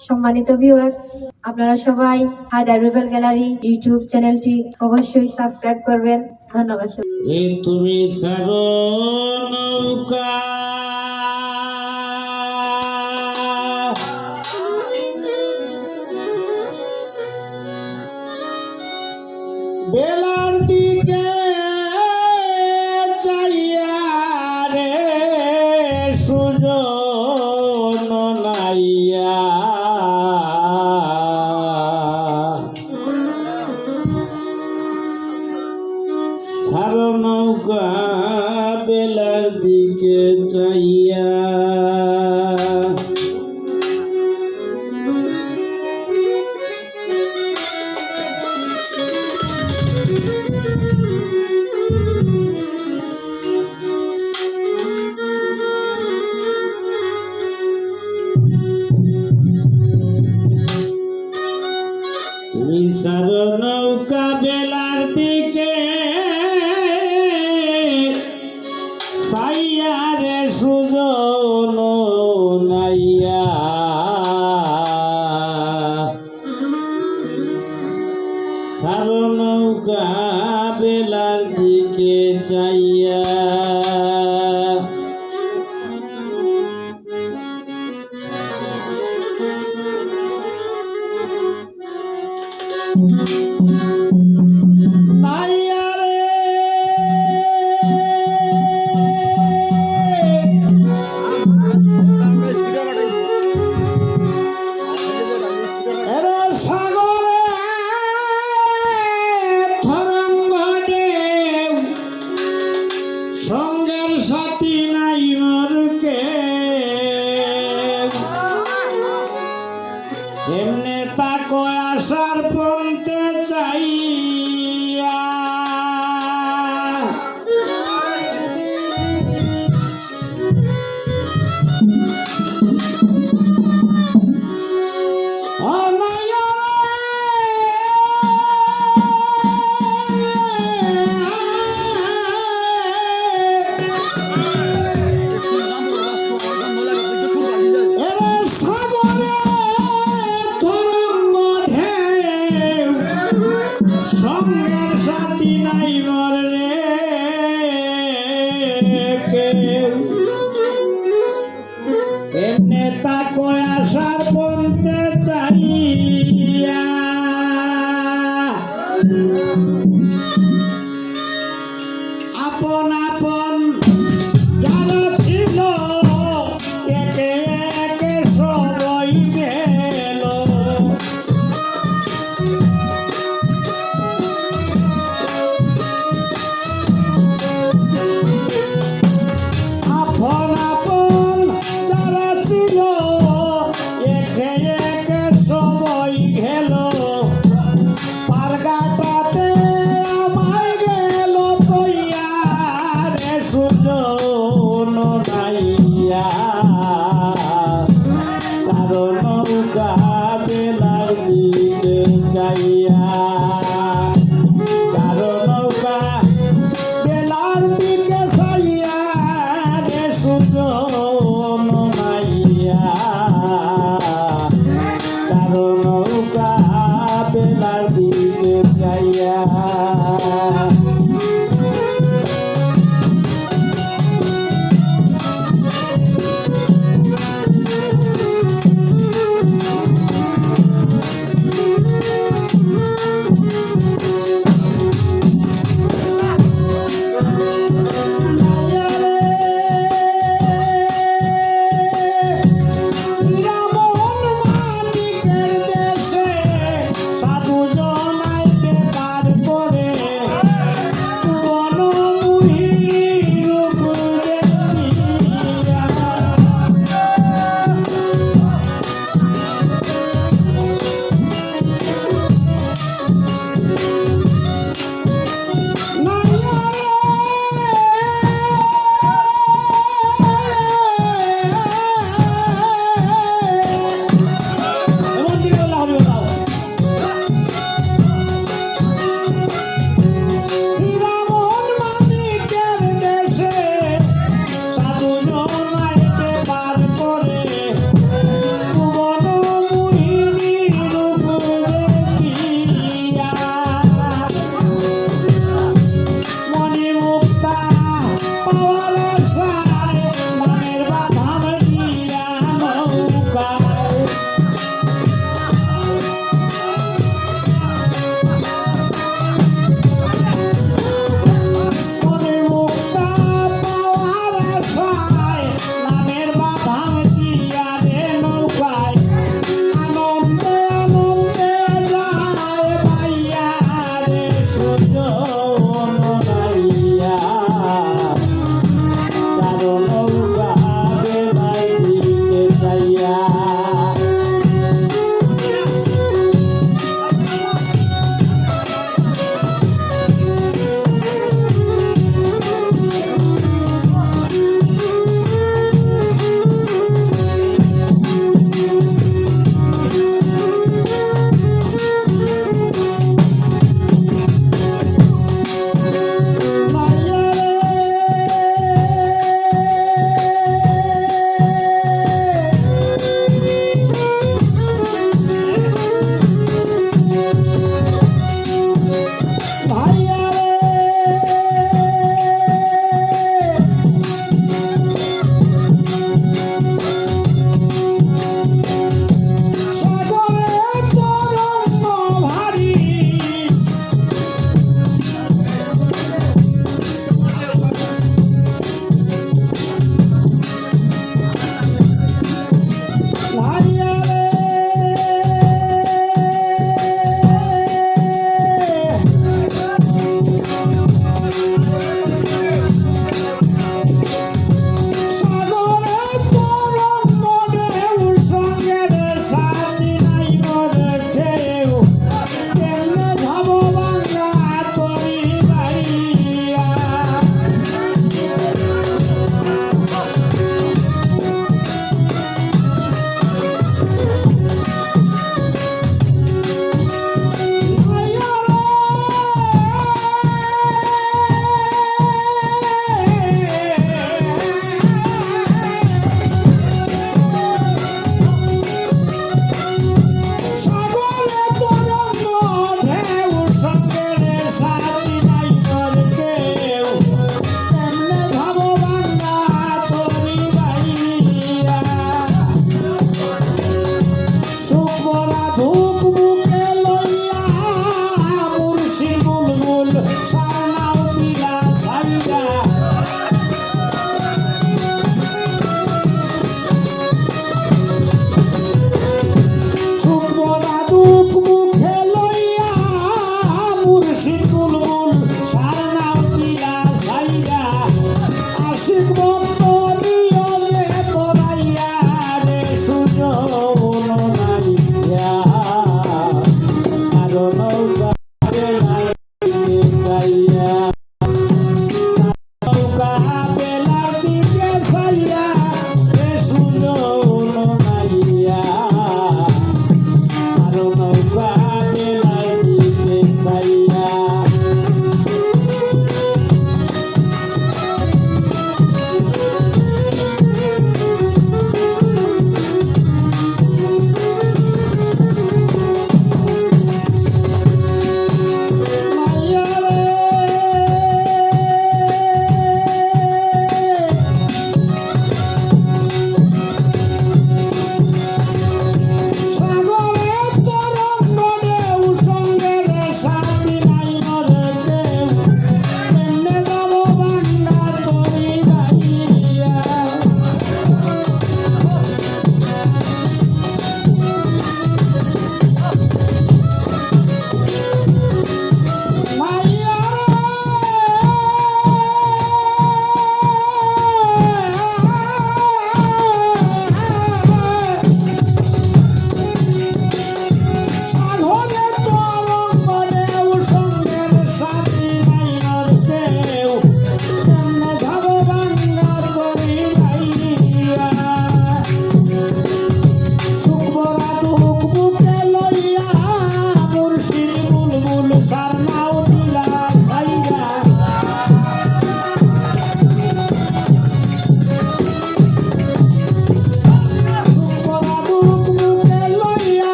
সম্মানিত ভিউয়ার্স, আপনারা সবাই হায়দার রুবেল গ্যালারি ইউটিউব চ্যানেলটি অবশ্যই সাবস্ক্রাইব করবেন। ধন্যবাদ। তুমি সারো নৌকা বেলার দিকে চাইয়া রে সুজন নাইয়া সারো নৌকা বেলার দিকে চাইয়া তুমি সারো নৌকা বেলার দিকে চাইয়া রে সুজন নাইয়া সারো নৌকা বেলার দিকে চাইয়া নাইয়া রে এরে সাগরে তরঙ্গ ঢেউ সঙ্গের সাথী নাই মোরকে এমনে তাকো আসার পন্থে চাইয়া সঙ্গের সাথী নাই মোর রে কেউ এমনে তাকো আসার পন্থে চাইয়া আপন আপন যারা ছিল একে একে সবাই গেল আপন আপন যারা ছিল একে একে সবাই গেল পারগাটাতে আমায় গেল কইয়া রে সুজন নাইয়া চারো নৌকা বেলার দিকে চাইয়া চারো নৌকা বেলার দিকে চাইয়া রে সুজন নাইয়া চারো নৌকা বেলার দিকে চাইয়া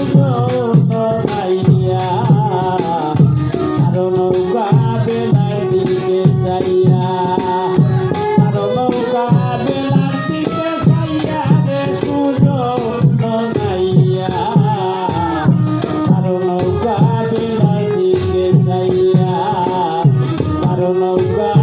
সুজন নাইয়া সারো নৌকা বেলার দিকে চাইয়া সারো নৌকা বেলার দিকে চাইয়া রে সুজন নাইয়া সারো নৌকা বেলার দিকে চাইয়া সারো নৌকা